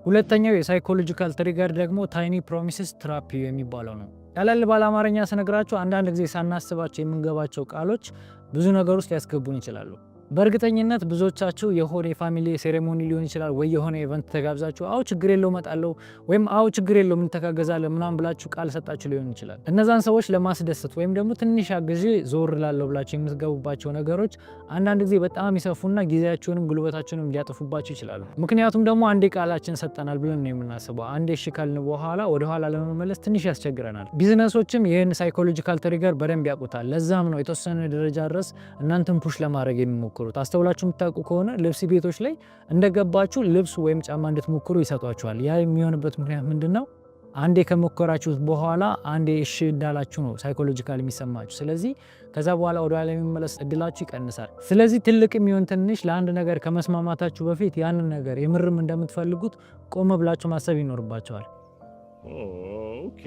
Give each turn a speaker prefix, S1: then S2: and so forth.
S1: ሁለተኛው የሳይኮሎጂካል ትሪገር ደግሞ ታይኒ ፕሮሚስስ ትራፕ የሚባለው ነው። ቀለል ባለ አማርኛ ስነግራችሁ አንዳንድ ጊዜ ሳናስባቸው የምንገባቸው ቃሎች ብዙ ነገር ውስጥ ሊያስገቡን ይችላሉ። በእርግጠኝነት ብዙዎቻችሁ የሆነ የፋሚሊ ሴሬሞኒ ሊሆን ይችላል ወይ የሆነ ኢቨንት ተጋብዛችሁ አው ችግር የለው እመጣለሁ ወይም አው ችግር የለው እንተጋገዛለን ምናምን ብላችሁ ቃል ሰጣችሁ ሊሆን ይችላል። እነዛን ሰዎች ለማስደሰት ወይም ደግሞ ትንሽ አግዤ ዞር ላለው ብላችሁ የምትገቡባቸው ነገሮች አንዳንድ ጊዜ በጣም ይሰፉና ጊዜያችሁንም ጉልበታችሁንም ሊያጠፉባችሁ ይችላሉ። ምክንያቱም ደግሞ አንዴ ቃላችን ሰጠናል ብለን ነው የምናስበው። አንዴ እሺ ካልን በኋላ ወደ ኋላ ለመመለስ ትንሽ ያስቸግረናል። ቢዝነሶችም ይህን ሳይኮሎጂካል ትሪገር በደንብ ያውቁታል። ለዛም ነው የተወሰነ ደረጃ ድረስ እናንተን ፑሽ ለማድረግ የሚሞክሩት። አስተውላችሁ የምታውቁ ከሆነ ልብስ ቤቶች ላይ እንደገባችሁ ልብስ ወይም ጫማ እንድትሞክሩ ይሰጧችኋል። ያ የሚሆንበት ምክንያት ምንድነው? አንዴ ከሞከራችሁት በኋላ አንዴ እሺ እንዳላችሁ ነው ሳይኮሎጂካሊ የሚሰማችሁ። ስለዚህ ከዛ በኋላ ወደ ኋላ የሚመለስ እድላችሁ ይቀንሳል። ስለዚህ ትልቅ የሚሆን ትንሽ ለአንድ ነገር ከመስማማታችሁ በፊት ያንን ነገር የምርም እንደምትፈልጉት ቆም ብላችሁ ማሰብ ይኖርባችኋል።
S2: ኦኬ